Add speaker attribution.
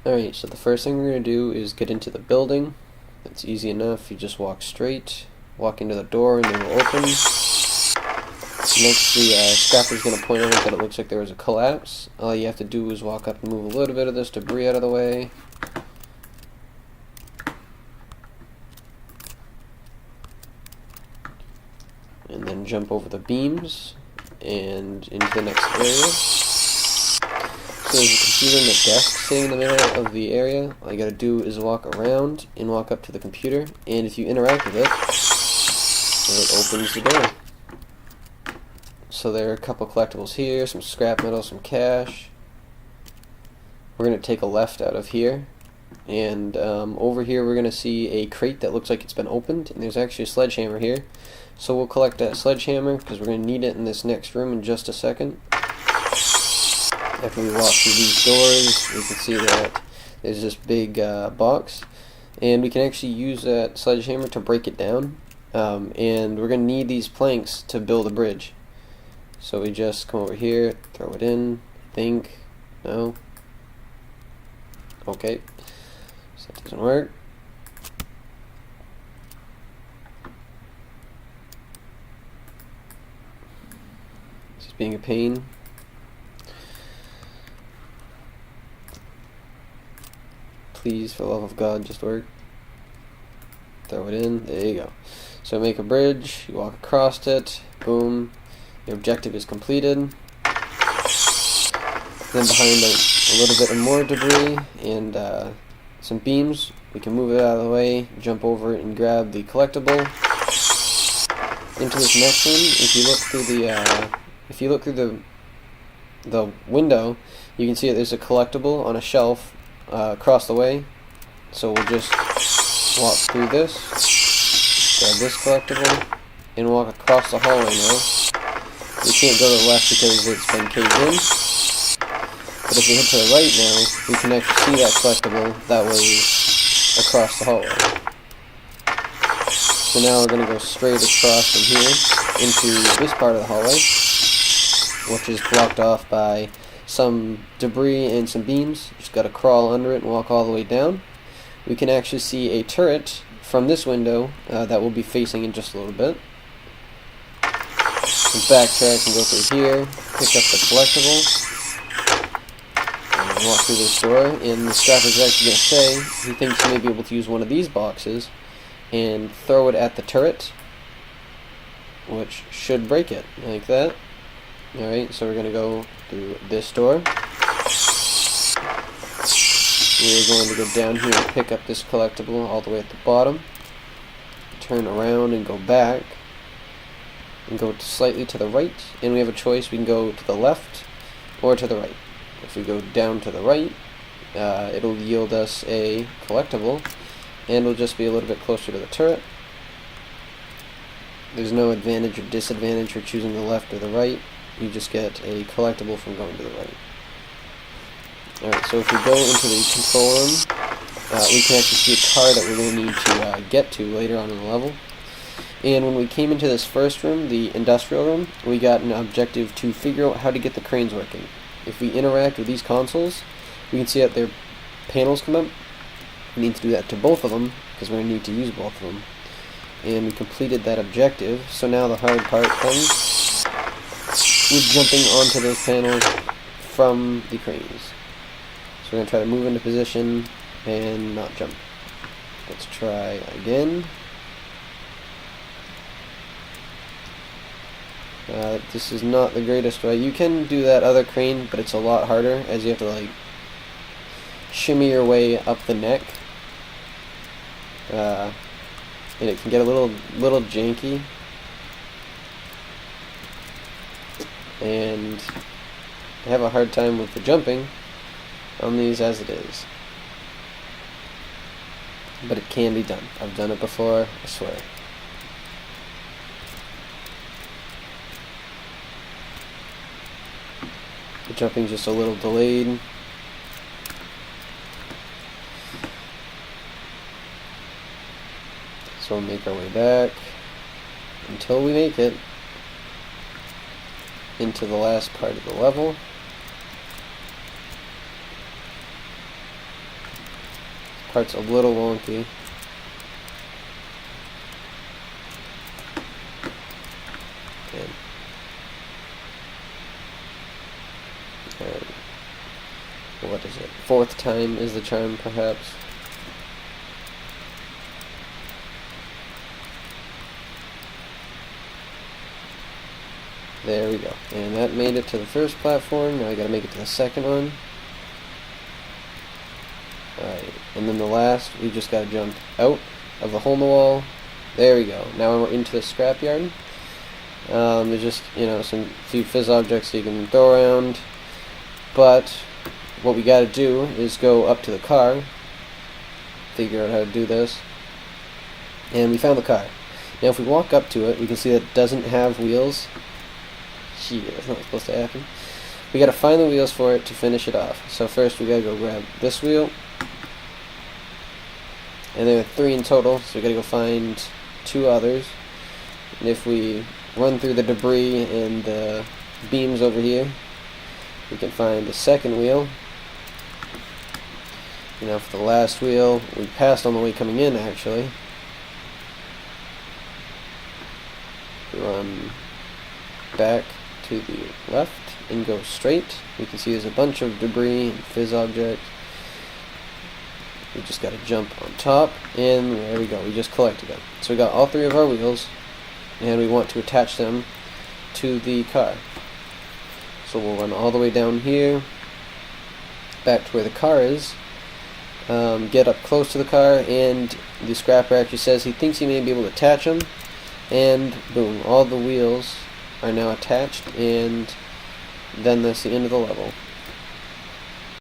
Speaker 1: Alright, so the first thing we're going to do is get into the building. It's easy enough. You just walk straight, walk into the door, and it will open. Next, the scrapper's going to point out that it looks like there was a collapse. All you have to do is walk up and move a little bit of this debris out of the way. And then jump over the beams and into the next area. So there's a computer and a desk sitting in the middle of the area. All you gotta do is walk around and walk up to the computer, and if you interact with it, it opens the door. So there are a couple collectibles here, some scrap metal, some cash. We're gonna take a left out of here, and over here we're gonna see a crate that looks like it's been opened, and there's actually a sledgehammer here. So we'll collect that sledgehammer because we're gonna need it in this next room in just a second. After we walk through these doors, we can see that there's this big box, and we can actually use that sledgehammer to break it down, and we're going to need these planks to build a bridge. So we just come over here, throw it in, think, no, okay, so that doesn't work. This is being a pain. Please, for the love of God, just work. Throw it in. There you go. So make a bridge. You walk across it. Boom. Your objective is completed. Then behind a little bit more debris and some beams, we can move it out of the way, jump over it, and grab the collectible. Into this next one, if you look through the window, you can see that there's a collectible on a shelf across the way. So we'll just walk through this, grab this collectible, and walk across the hallway now. We can't go to the left because it's been caved in, but if we head to the right now, we can actually see that collectible that was across the hallway. So now we're going to go straight across from here into this part of the hallway, which is blocked off by some debris and some beams. Just got to crawl under it and walk all the way down. We can actually see a turret from this window that we'll be facing in just a little bit. And backtrack and go through here, pick up the collectible, and walk through this door. And the scrapper's actually going to say he thinks he may be able to use one of these boxes and throw it at the turret, which should break it, like that. Alright, so we're going to go through this door. We're going to go down here and pick up this collectible all the way at the bottom. Turn around and go back. And go slightly to the right. And we have a choice. We can go to the left or to the right. If we go down to the right, it'll yield us a collectible. And we'll just be a little bit closer to the turret. There's no advantage or disadvantage for choosing the left or the right. You just get a collectible from going to the right. Alright, so if we go into the control room, we can actually see a car that we're going to need to get to later on in the level. And when we came into this first room, the industrial room, we got an objective to figure out how to get the cranes working. If we interact with these consoles, we can see that their panels come up. We need to do that to both of them, because we're going to need to use both of them. And we completed that objective, so now the hard part comes with jumping onto those panels from the cranes. So we're going to try to move into position and not jump. Let's try again. This is not the greatest way. You can do that other crane, but it's a lot harder, as you have to like shimmy your way up the neck. And it can get a little janky. And I have a hard time with the jumping on these as it is. But it can be done. I've done it before, I swear. The jumping's just a little delayed. So we'll make our way back until we make it into the last part of the level. part's a little wonky. Okay. What is it? Fourth time is the charm, perhaps. There we go. And that made it to the first platform. Now I gotta make it to the second one. Alright, and then the last, we just gotta jump out of the hole in the wall. There we go. Now we're into the scrapyard. There's just, some few fizz objects you can throw around. But what we gotta do is go up to the car. Figure out how to do this. And we found the car. Now if we walk up to it, we can see that it doesn't have wheels. Gee, that's not supposed to happen. We gotta find the wheels for it to finish it off. So first we gotta go grab this wheel. And there are 3 in total, so we gotta go find 2 others. And if we run through the debris and the beams over here, we can find the second wheel. Now for the last wheel, we passed on the way coming in actually. Run back to the left and go straight. You can see there's a bunch of debris and fizz objects. We just gotta jump on top, and there we go, we just collected them. So we got all 3 of our wheels, and we want to attach them to the car. So we'll run all the way down here, back to where the car is, get up close to the car, and the scrapper actually says he thinks he may be able to attach them, and boom, all the wheels are now attached, and then that's the end of the level.